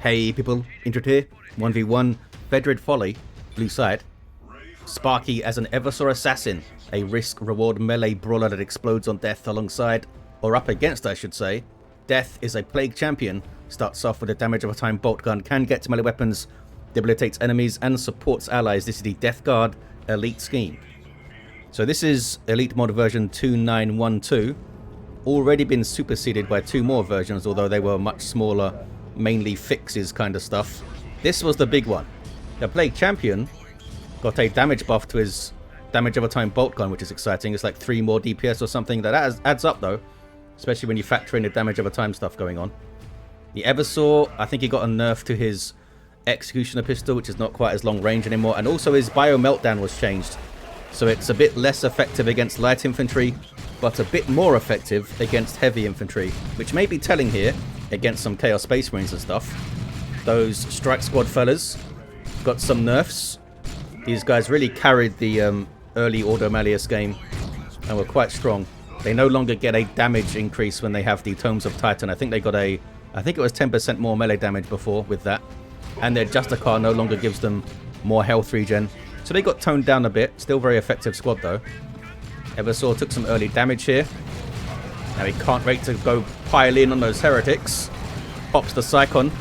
Hey people, Intro here, 1v1, Fedrid Folly, blue side. Sparkky as an Eversor assassin, a risk-reward melee brawler that explodes on death alongside, or up against I should say. Death is a plague champion, starts off with a damage of a time bolt gun, can get to melee weapons, debilitates enemies and supports allies. This is the Death Guard elite scheme. So this is elite mod version 2912, already been superseded by two more versions, although they were much smaller, mainly fixes kind of stuff. This was the big one. The Plague Champion got a damage buff to his damage over time bolt gun, which is exciting. It's like 3 more DPS or something. That adds up though, especially when you factor in the damage over time stuff going on. The Eversor, I think he got a nerf to his Executioner pistol, which is not quite as long range anymore, and also his Bio Meltdown was changed. So it's a bit less effective against light infantry, but a bit more effective against heavy infantry, which may be telling here against some Chaos Space Marines and stuff. Those Strike Squad fellas got some nerfs. These guys really carried the early Ordo Malleus game and were quite strong. They no longer get a damage increase when they have the Tomes of Titan. I think they got I think it was 10% more melee damage before with that. And their Justicar no longer gives them more health regen. So they got toned down a bit. Still very effective squad though. Eversor took some early damage here. Now he can't wait to go pile in on those heretics. Pops the Psychon,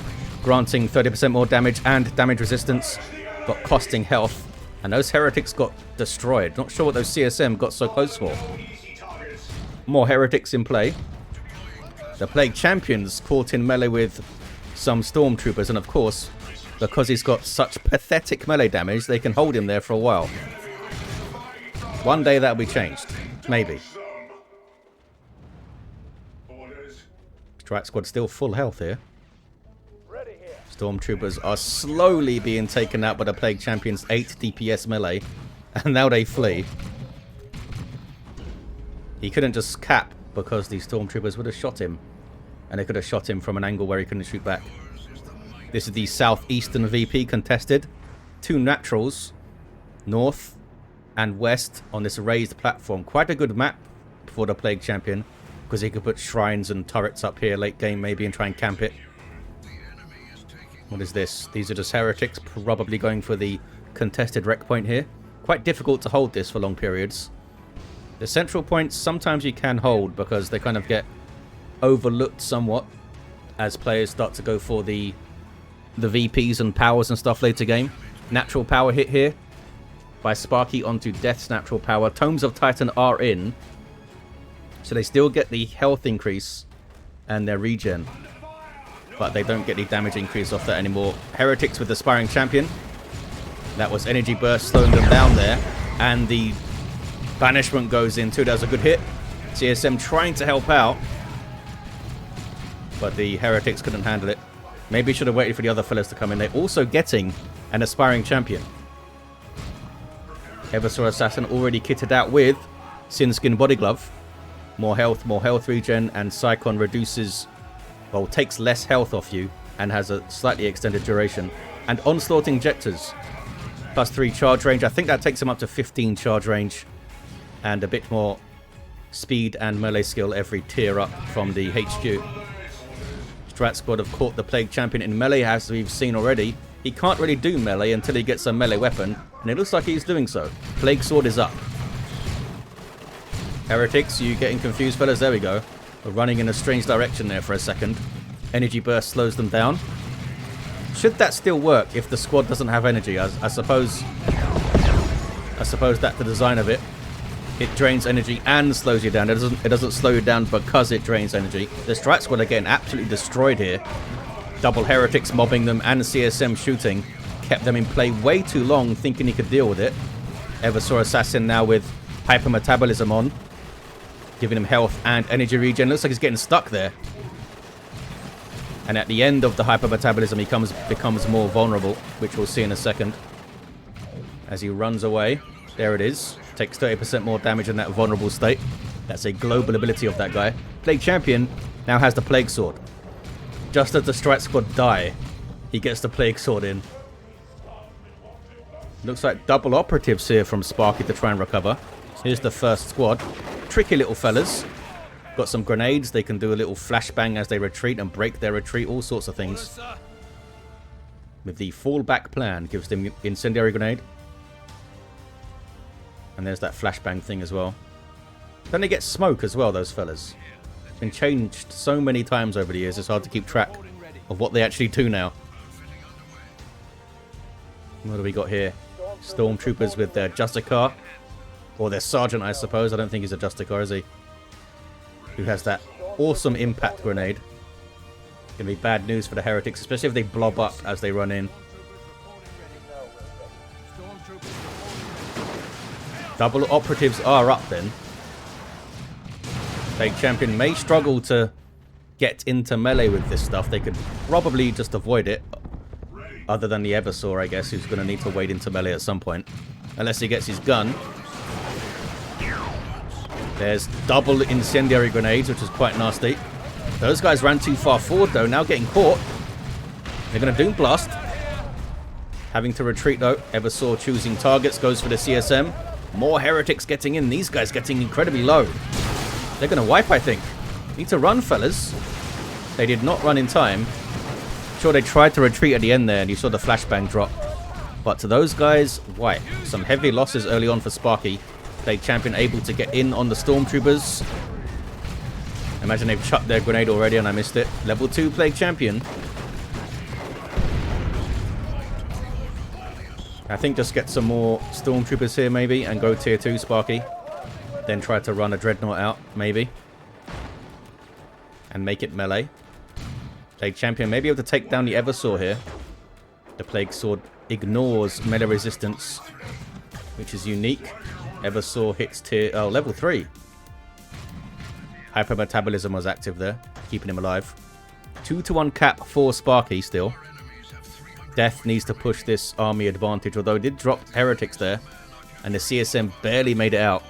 granting 30% more damage and damage resistance, but costing health. And those heretics got destroyed. Not sure what those CSM got so close for. More heretics in play. The Plague Champion's caught in melee with some Stormtroopers, and of course, because he's got such pathetic melee damage, they can hold him there for a while. One day that'll be changed. Maybe. Strike Squad still full health here. Stormtroopers are slowly being taken out by the Plague Champion's 8 DPS melee, and now they flee. He couldn't just cap because the Stormtroopers would have shot him, and they could have shot him from an angle where he couldn't shoot back. This is the southeastern VP contested. 2 naturals, north and west on this raised platform. Quite a good map for the Plague Champion, because he could put shrines and turrets up here late game maybe and try and camp it. What is this? These are just heretics, probably going for the contested wreck point here. Quite difficult to hold this for long periods. The central points sometimes you can hold because they kind of get overlooked somewhat as players start to go for the VPs and powers and stuff later game. Natural power hit here by Sparkky onto Death's natural power. Tomes of Titan are in, so they still get the health increase and their regen, but they don't get the damage increase off that anymore. Heretics with the Aspiring Champion. That was Energy Burst slowing them down there, and the Banishment goes in too. That was a good hit. CSM trying to help out, but the Heretics couldn't handle it. Maybe should have waited for the other fellas to come in. They're also getting an Aspiring Champion. Eversor Assassin already kitted out with Sin-Skin Body Glove. More health regen, and Psychon reduces, well, takes less health off you and has a slightly extended duration. And Onslaught Injectors, plus 3 charge range. I think that takes him up to 15 charge range, and a bit more speed and melee skill every tier up from the HQ. Strat Squad have caught the Plague Champion in melee, as we've seen already. He can't really do melee until he gets a melee weapon, and it looks like he's doing so. Plague Sword is up. Heretics, you getting confused, fellas? There we go. We're running in a strange direction there for a second. Energy Burst slows them down. Should that still work if the squad doesn't have energy? I suppose that's the design of it. It drains energy and slows you down. It doesn't slow you down because it drains energy. The Strike Squad are getting absolutely destroyed here. Double Heretics mobbing them and CSM shooting. Kept them in play way too long, thinking he could deal with it. Eversor Assassin now with Hypermetabolism on, giving him health and energy regen. Looks like he's getting stuck there. And at the end of the Hypermetabolism, he becomes more vulnerable, which we'll see in a second. As he runs away. There it is. Takes 30% more damage in that vulnerable state. That's a global ability of that guy. Plague Champion now has the Plague Sword. Just as the Strike Squad die, he gets the Plague Sword in. Looks like double Operatives here from Sparkky to try and recover. Here's the first squad. Tricky little fellas. Got some grenades. They can do a little flashbang as they retreat and break their retreat. All sorts of things. with the fallback plan. Gives them incendiary grenade. And there's that flashbang thing as well. Then they get smoke as well, those fellas. It's been changed so many times over the years, it's hard to keep track of what they actually do now. What do we got here? Stormtroopers with their Justicar. Or their Sergeant, I suppose. I don't think he's a Justicar, is he? Who has that awesome impact grenade. Gonna be bad news for the heretics, especially if they blob up as they run in. Double operatives are up then. Plague Champion may struggle to get into melee with this stuff. They could probably just avoid it. Other than the Eversor, I guess, who's going to need to wade into melee at some point. Unless he gets his gun. There's double incendiary grenades, which is quite nasty. Those guys ran too far forward, though. Now getting caught. They're going to Doom Blast. Having to retreat, though. Eversor choosing targets. Goes for the CSM. More heretics getting in. These guys getting incredibly low. They're going to wipe, I think. Need to run, fellas. They did not run in time. Sure, they tried to retreat at the end there, and you saw the flashbang drop. But to those guys, wipe. Some heavy losses early on for Sparkky. Plague Champion able to get in on the Stormtroopers. Imagine they've chucked their grenade already and I missed it. Level 2 Plague Champion. I think just get some more Stormtroopers here maybe and go tier 2 Sparkky. Then try to run a Dreadnought out, maybe. And make it melee. Plague Champion may be able to take down the Eversor here. The Plague Sword ignores melee resistance, which is unique. Eversor hits level 3. Hypermetabolism was active there, keeping him alive. 2-to-1 cap for Sparkky still. Death needs to push this army advantage, although it did drop heretics there. And the CSM barely made it out.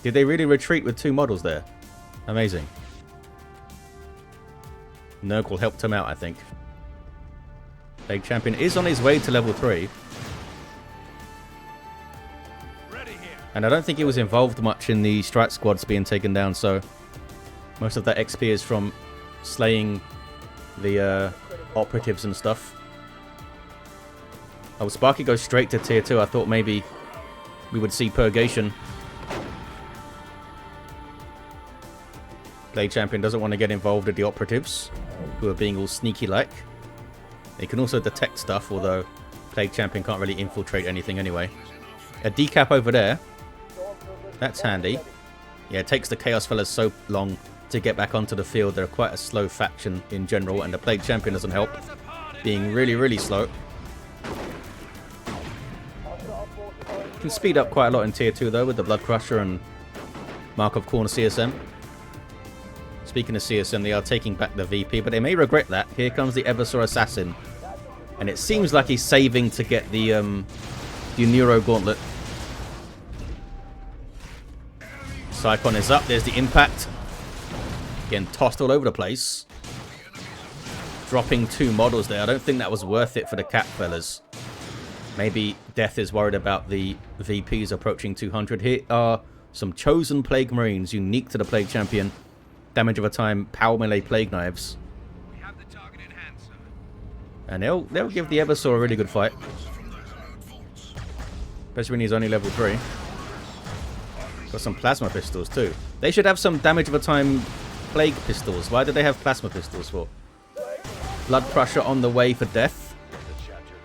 Did they really retreat with 2 models there? Amazing. Nurgle helped him out, I think. Plague Champion is on his way to level 3. And I don't think he was involved much in the strike squads being taken down, so most of that XP is from slaying the operatives and stuff. Oh, Sparkky goes straight to tier 2. I thought maybe we would see Purgation. Plague Champion doesn't want to get involved with the operatives, who are being all sneaky-like. They can also detect stuff, although Plague Champion can't really infiltrate anything anyway. A decap over there. That's handy. Yeah, it takes the Chaos fellas so long to get back onto the field. They're quite a slow faction in general, and the Plague Champion doesn't help, being really, really slow. Can speed up quite a lot in tier 2 though with the Blood Crusher and Mark of Corner CSM. Speaking of CSM, they are taking back the VP, but they may regret that. Here comes the Eversor Assassin. And it seems like he's saving to get the Neuro Gauntlet. Psychon is up. There's the impact. Getting tossed all over the place. Dropping 2 models there. I don't think that was worth it for the cap fellas. Maybe Death is worried about the VPs approaching 200. Here are some Chosen Plague Marines, unique to the Plague Champion. Damage over time, power melee Plague Knives. We have the target in hand, sir. And they'll give the Eversor a really good fight. Especially when he's only level 3. Got some plasma pistols too. They should have some damage over time plague pistols. Why do they have plasma pistols for? Blood Crusher on the way for Death.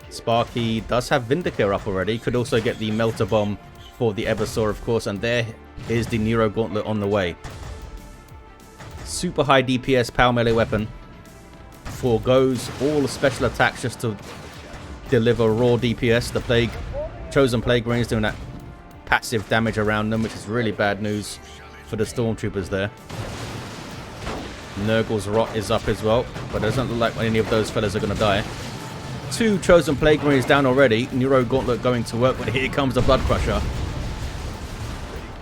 Sparkky does have Vindicator up already. Could also get the Melter Bomb for the Eversor, of course. And there is the Neuro Gauntlet on the way. Super high DPS power melee weapon. Foregoes all special attacks just to deliver raw DPS. The Chosen Plague Marines doing that passive damage around them, which is really bad news for the Stormtroopers there. Nurgle's Rot is up as well, but it doesn't look like any of those fellas are going to die. 2 Chosen Plague Marines down already. Neuro Gauntlet going to work, but here comes the Blood Crusher.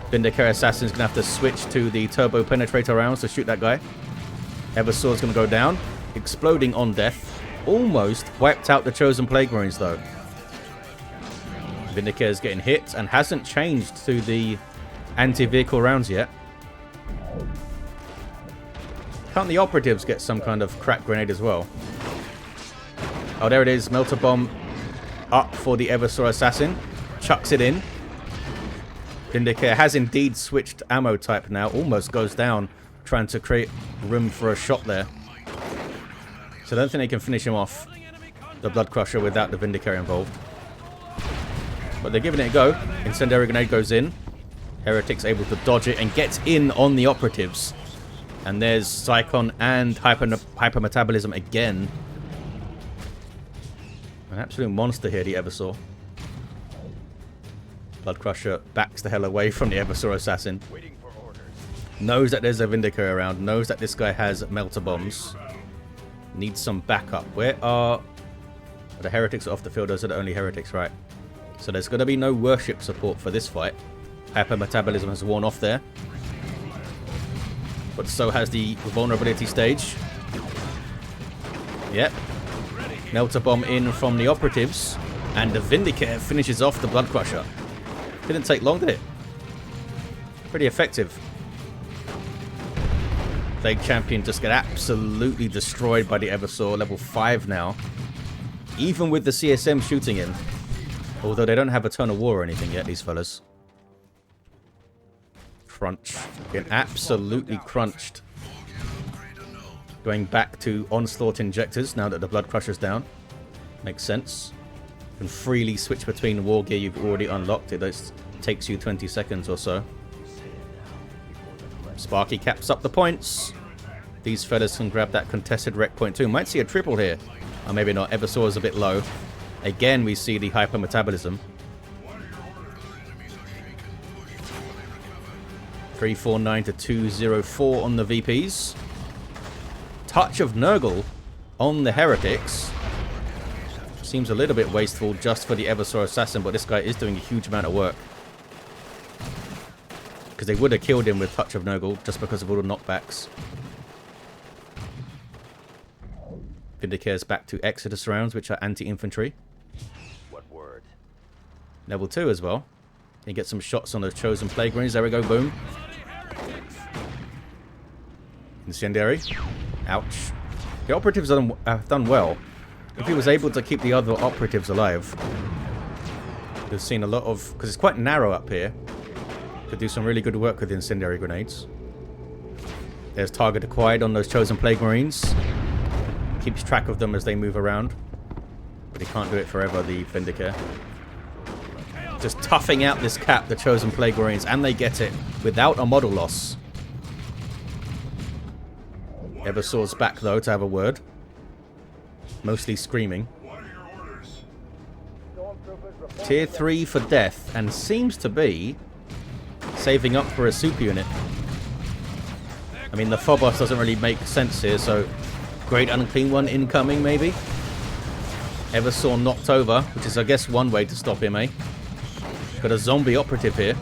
Vindicator Assassin's going to have to switch to the Turbo Penetrator rounds to shoot that guy. Eversor's going to go down, exploding on Death. Almost wiped out the Chosen Plague Marines though. Vindicator's getting hit and hasn't changed to the anti-vehicle rounds yet. Can't the Operatives get some kind of crack grenade as well? Oh, there it is. Melter Bomb up for the Eversor Assassin. Chucks it in. Vindicator has indeed switched ammo type now. Almost goes down, trying to create room for a shot there. So I don't think they can finish him off, the Blood Crusher, without the Vindicator involved. But they're giving it a go. Incendiary Grenade goes in. Heretic's able to dodge it and gets in on the Operatives. And there's Psychon and Hypermetabolism again. An absolute monster here, the Eversor. Blood Crusher backs the hell away from the Eversor Assassin. Knows that there's a Vindicator around. Knows that this guy has Melter Bombs. Needs some backup. Where are the Heretics off the field? Those are the only Heretics, right? So there's going to be no worship support for this fight. Hypermetabolism has worn off there. But so has the vulnerability stage. Yep. Melter Bomb in from the Operatives. And the Vindicator finishes off the Blood Crusher. Didn't take long, did it? Pretty effective. Plague Champion just get absolutely destroyed by the Eversor. Level 5 now. Even with the CSM shooting him. Although they don't have Eternal War or anything yet, these fellas. Crunch. Getting absolutely crunched. Going back to Onslaught Injectors now that the Blood Crusher's down. Makes sense. Can freely switch between war gear you've already unlocked. It takes you 20 seconds or so. Sparkky caps up the points. These fellas can grab that contested wreck point too. Might see a triple here. Or maybe not. Eversor is a bit low. Again, we see the Hypermetabolism. 349 to 204 on the VPs. Touch of Nurgle on the Heretics. Seems a little bit wasteful just for the Eversor Assassin, but this guy is doing a huge amount of work. Because they would have killed him with Touch of Nurgle just because of all the knockbacks. Vindicator's back to Exodus rounds, which are anti-infantry. What word? Level 2 as well. You get some shots on those chosen plague rings. There we go, boom. Incendiary. Ouch. The Operatives have done well. If he was able to keep the other Operatives alive, we've seen a lot of... Because it's quite narrow up here. Could do some really good work with incendiary grenades. There's target acquired on those chosen plague marines. Keeps track of them as they move around. But he can't do it forever, the Vindicator. Just toughing out this cap, the chosen plague marines, and they get it without a model loss. Eversor's back though to have a word. Mostly screaming. Tier 3 for death, and seems to be saving up for a super unit. I mean, the Phobos doesn't really make sense here, so Great Unclean One incoming, maybe? Eversor knocked over, which is, I guess, one way to stop him, eh? Got a zombie operative here.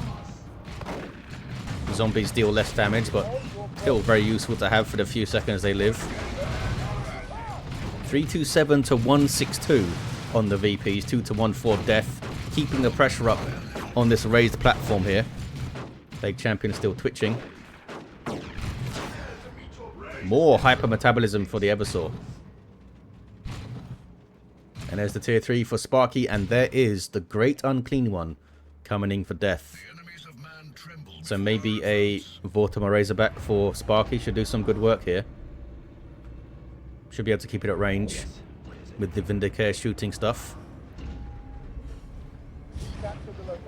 Zombies deal less damage, but still very useful to have for the few seconds they live. 327 to 162 on the VPs, 2 to 1 for death. Keeping the pressure up on this raised platform here. Plague Champion still twitching. More hypermetabolism for the Eversor. And there's the tier 3 for Sparkky, and there is the Great Unclean One coming in for death. So maybe a Vortimer Razorback for Sparkky should do some good work here. Should be able to keep it at range with the Vindicator shooting stuff.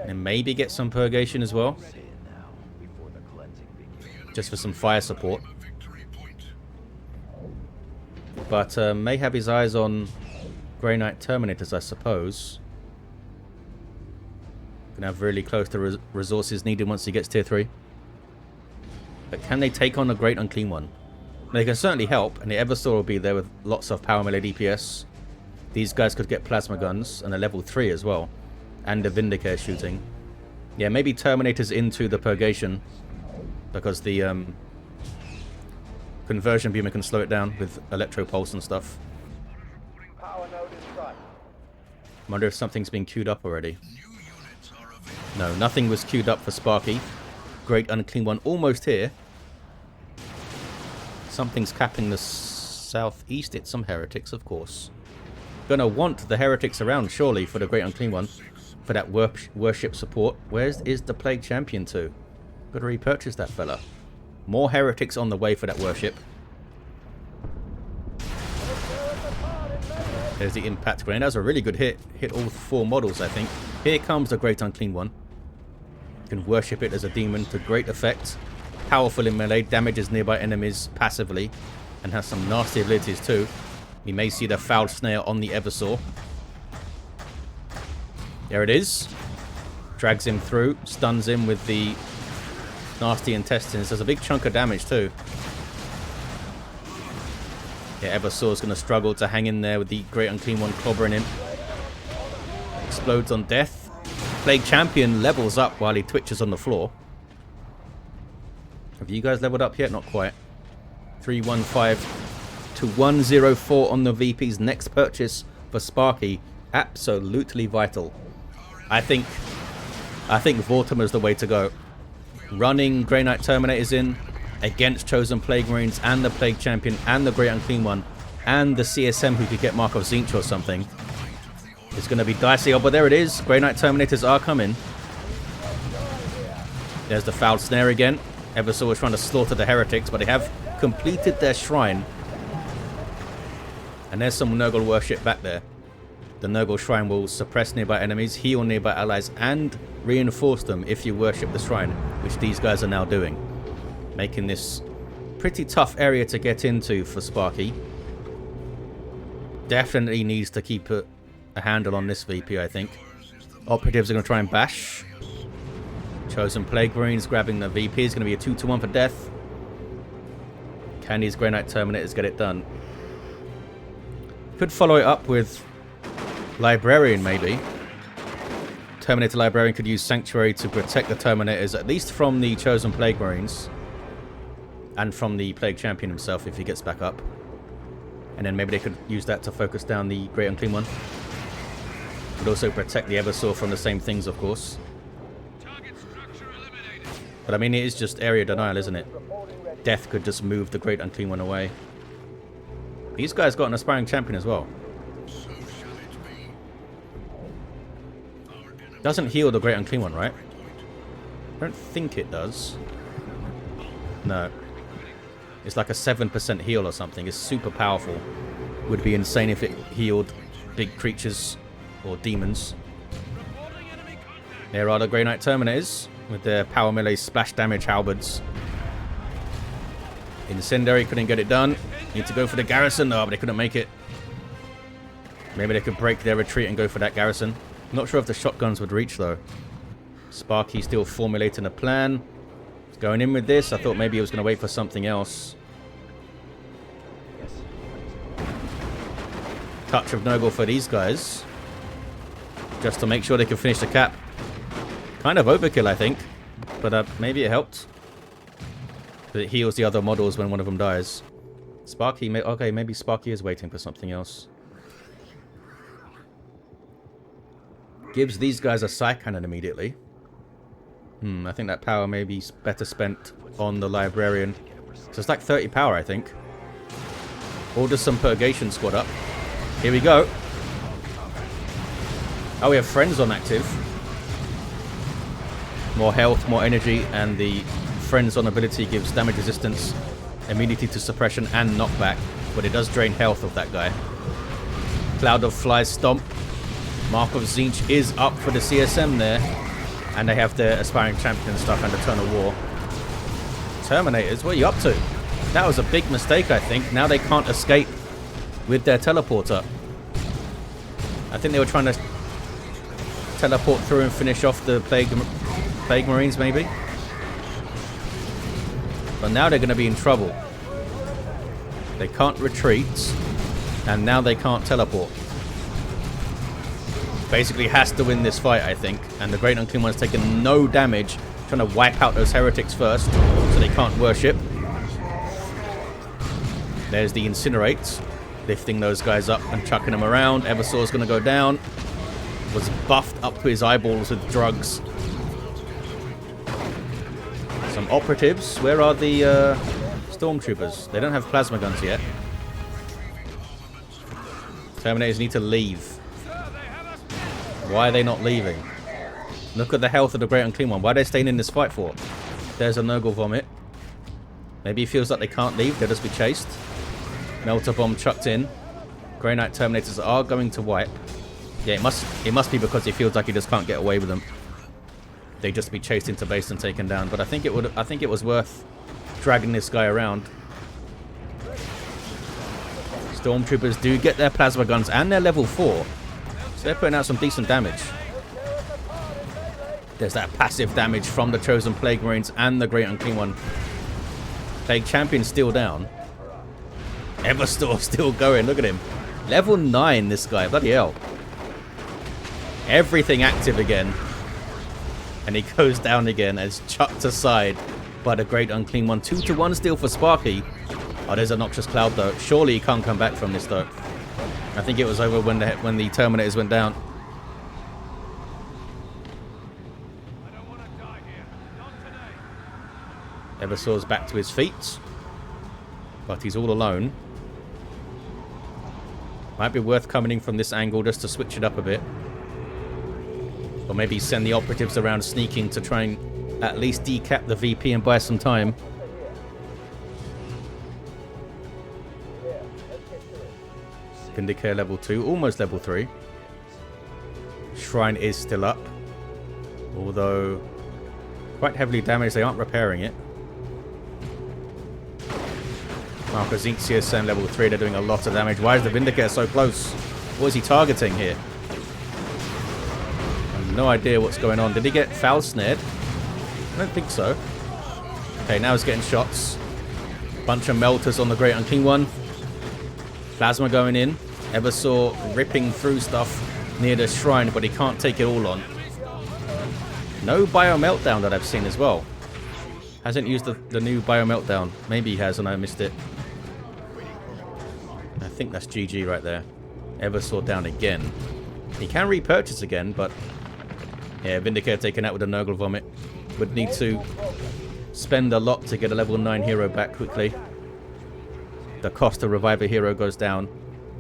And maybe get some Purgation as well. Just for some fire support. But may have his eyes on Grey Knight Terminators, I suppose. Gonna have really close to resources needed once he gets tier 3. But can they take on a Great Unclean One? They can certainly help, and the Eversor will be there with lots of power melee DPS. These guys could get plasma guns, and a level 3 as well. And the Vindicator shooting. Yeah, maybe Terminators into the Purgation, because the Conversion Beamer can slow it down with Electro Pulse and stuff. Wonder if something's been queued up already. No, nothing was queued up for Sparkky. Great Unclean One almost here. Something's capping the southeast. It's some heretics, of course. Gonna want the heretics around, surely, for the Great Unclean One. For that worship support. Where is the Plague Champion to? Gotta repurchase that fella. More heretics on the way for that worship. There's the impact grenade. That was a really good hit. Hit all 4 models, I think. Here comes the Great Unclean One. You can worship it as a demon to great effect. Powerful in melee, damages nearby enemies passively, and has some nasty abilities too. We may see the foul snare on the Eversor. There it is. Drags him through, stuns him with the nasty intestines. There's a big chunk of damage too. Yeah, Eversor's going to struggle to hang in there with the Great Unclean One clobbering him. Explodes on death. Plague Champion levels up while he twitches on the floor. Have you guys leveled up yet? Not quite. 315 to 104 on the VP's next purchase for Sparkky. Absolutely vital. I think Vortimer's the way to go. Running Grey Knight Terminators in against Chosen Plague Marines and the Plague Champion and the Great Unclean One and the CSM who could get Mark of Tzeentch or something. It's going to be dicey. Oh, but there it is. Grey Knight Terminators are coming. There's the foul snare again. Eversor was trying to slaughter the heretics, but they have completed their shrine. And there's some Nurgle worship back there. The Nurgle shrine will suppress nearby enemies, heal nearby allies, and reinforce them if you worship the shrine, which these guys are now doing. Making this pretty tough area to get into for Sparkky. Definitely needs to keep a handle on this VP, I think. Operatives are going to try and bash. Chosen Plague Marines grabbing the VP. Is going to be a 2-to-1 for death. Can these Grey Knight Terminators get it done? Could follow it up with Librarian, maybe. Terminator Librarian could use Sanctuary to protect the Terminators, at least from the Chosen Plague Marines. And from the Plague Champion himself if he gets back up. And then maybe they could use that to focus down the Great Unclean One. Would also protect the Eversor from the same things, of course. But I mean, it is just area denial, isn't it? Death could just move the Great Unclean One away. These guys got an aspiring champion as well. Doesn't heal the Great Unclean One, right? I don't think it does. No. It's like a 7% heal or something. It's super powerful. Would be insane if it healed big creatures or demons. There are the Grey Knight Terminators with their power melee splash damage halberds. Incendiary couldn't get it done. Need to go for the garrison. No, but they couldn't make it. Maybe they could break their retreat and go for that garrison. Not sure if the shotguns would reach though. Sparkky still formulating a plan. He's going in with this. I thought maybe he was going to wait for something else. Touch of Nurgle for these guys. Just to make sure they can finish the cap. Kind of overkill, I think. But maybe it helped. But it heals the other models when one of them dies. Sparkky, okay, maybe Sparkky is waiting for something else. Gives these guys a side cannon immediately. I think that power may be better spent on the Librarian. So it's like 30 power, I think. Order some Purgation squad up. Here we go. Oh, we have friends on active. More health, more energy, and the friends on ability gives damage resistance, immunity to suppression, and knockback. But it does drain health of that guy. Cloud of Flies Stomp. Mark of Tzeentch is up for the CSM there. And they have their aspiring champion stuff and Eternal War. Terminators, what are you up to? That was a big mistake, I think. Now they can't escape with their teleporter. I think they were trying to teleport through and finish off the Plague Marines, maybe. But now they're going to be in trouble. They can't retreat. And now they can't teleport. Basically has to win this fight, I think. And the Great Unclean One's taken no damage. Trying to wipe out those heretics first. So they can't worship. There's the Incinerate. Lifting those guys up and chucking them around. Eversor's going to go down. Was buffed up to his eyeballs with drugs. Some Operatives. Where are the Stormtroopers. They don't have plasma guns yet. Terminators need to leave. Why are they not leaving? Look at the health of the Great Unclean One. Why are they staying in this fight for? There's a Nurgle Vomit. Maybe he feels like they can't leave. They'll just be chased. Melter Bomb chucked in. Grey Knight Terminators are going to wipe. Yeah, it must be because he feels like he just can't get away with them. They just be chased into base and taken down. But I think it was worth dragging this guy around. Stormtroopers do get their plasma guns and their level 4. So they're putting out some decent damage. There's that passive damage from the Chosen Plague Marines and the Great Unclean One. Plague Champion still down. Eversor still going. Look at him. Level 9, this guy. Bloody hell. Everything active again. And he goes down again as chucked aside by the Great Unclean One. 2-1 still for Sparkky. Oh, there's a Noxious Cloud though. Surely he can't come back from this though. I think it was over when the Terminators went down. Eversor's back to his feet. But he's all alone. Might be worth coming in from this angle just to switch it up a bit. Or maybe send the Operatives around sneaking to try and at least decap the VP and buy some time. Vindicator level 2, almost level 3. Shrine is still up. Although quite heavily damaged, they aren't repairing it. Marcus Zinxius level 3, they're doing a lot of damage. Why is the Vindicator so close? What is he targeting here? I have no idea what's going on. Did he get foul snared? I don't think so. Okay, now he's getting shots. Bunch of melters on the Great Unclean One. Plasma going in. Eversor ripping through stuff near the shrine, but he can't take it all on. No Bio Meltdown that I've seen as well. Hasn't used the new Bio Meltdown. Maybe he has and I missed it. I think that's GG right there. Eversor down again. He can repurchase again, but yeah, Vindicator taken out with a Nurgle Vomit. Would need to spend a lot to get a level 9 hero back quickly. The cost to revive a hero goes down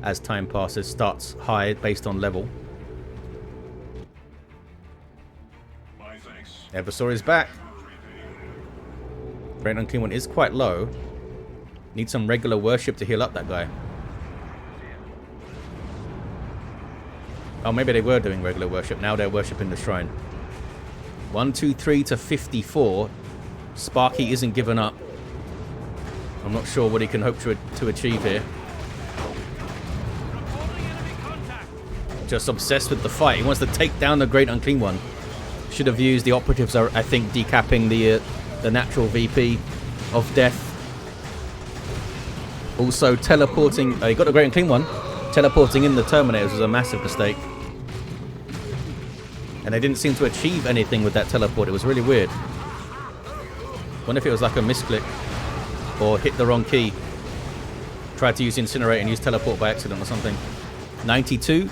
as time passes, starts high based on level. Eversor is back. Great Unclean One is quite low. Need some regular worship to heal up that guy. Oh, maybe they were doing regular worship. Now they're worshipping the shrine. 123 to 54. Sparkky isn't giving up. I'm not sure what he can hope to achieve here. Just obsessed with the fight. He wants to take down the Great Unclean One. Should have used the Operatives, I think, decapping the natural VP of death. Also teleporting. He got the Great Unclean One. Teleporting in the Terminators was a massive mistake. And they didn't seem to achieve anything with that teleport. It was really weird. Wonder if it was like a misclick. Or hit the wrong key. Tried to use Incinerate and use Teleport by accident or something. 92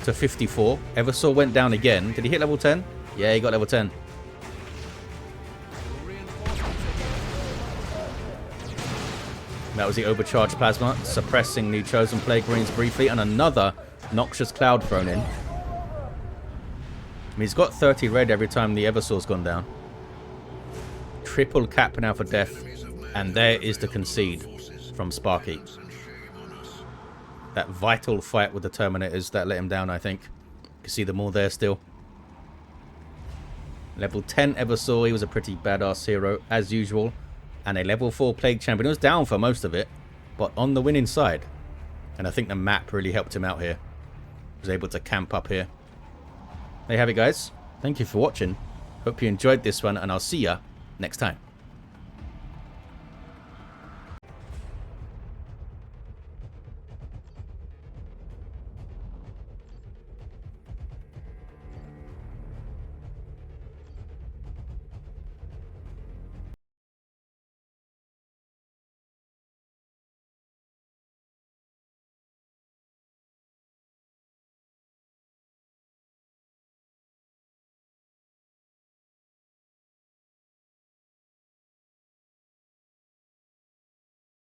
to 54. Eversor went down again. Did he hit level 10? Yeah, he got level 10. That was the overcharged plasma, suppressing the Chosen Plague Marines briefly, and another Noxious Cloud thrown in. I mean, he's got 30 red every time the Eversor's gone down. Triple cap now for death, and there is the concede from Sparkky. That vital fight with the Terminators that let him down, I think. You can see them all there still. Level 10 Eversor, he was a pretty badass hero, as usual. And a level 4 Plague Champion. He was down for most of it, but on the winning side. And I think the map really helped him out here. He was able to camp up here. There you have it, guys. Thank you for watching. Hope you enjoyed this one, and I'll see ya next time.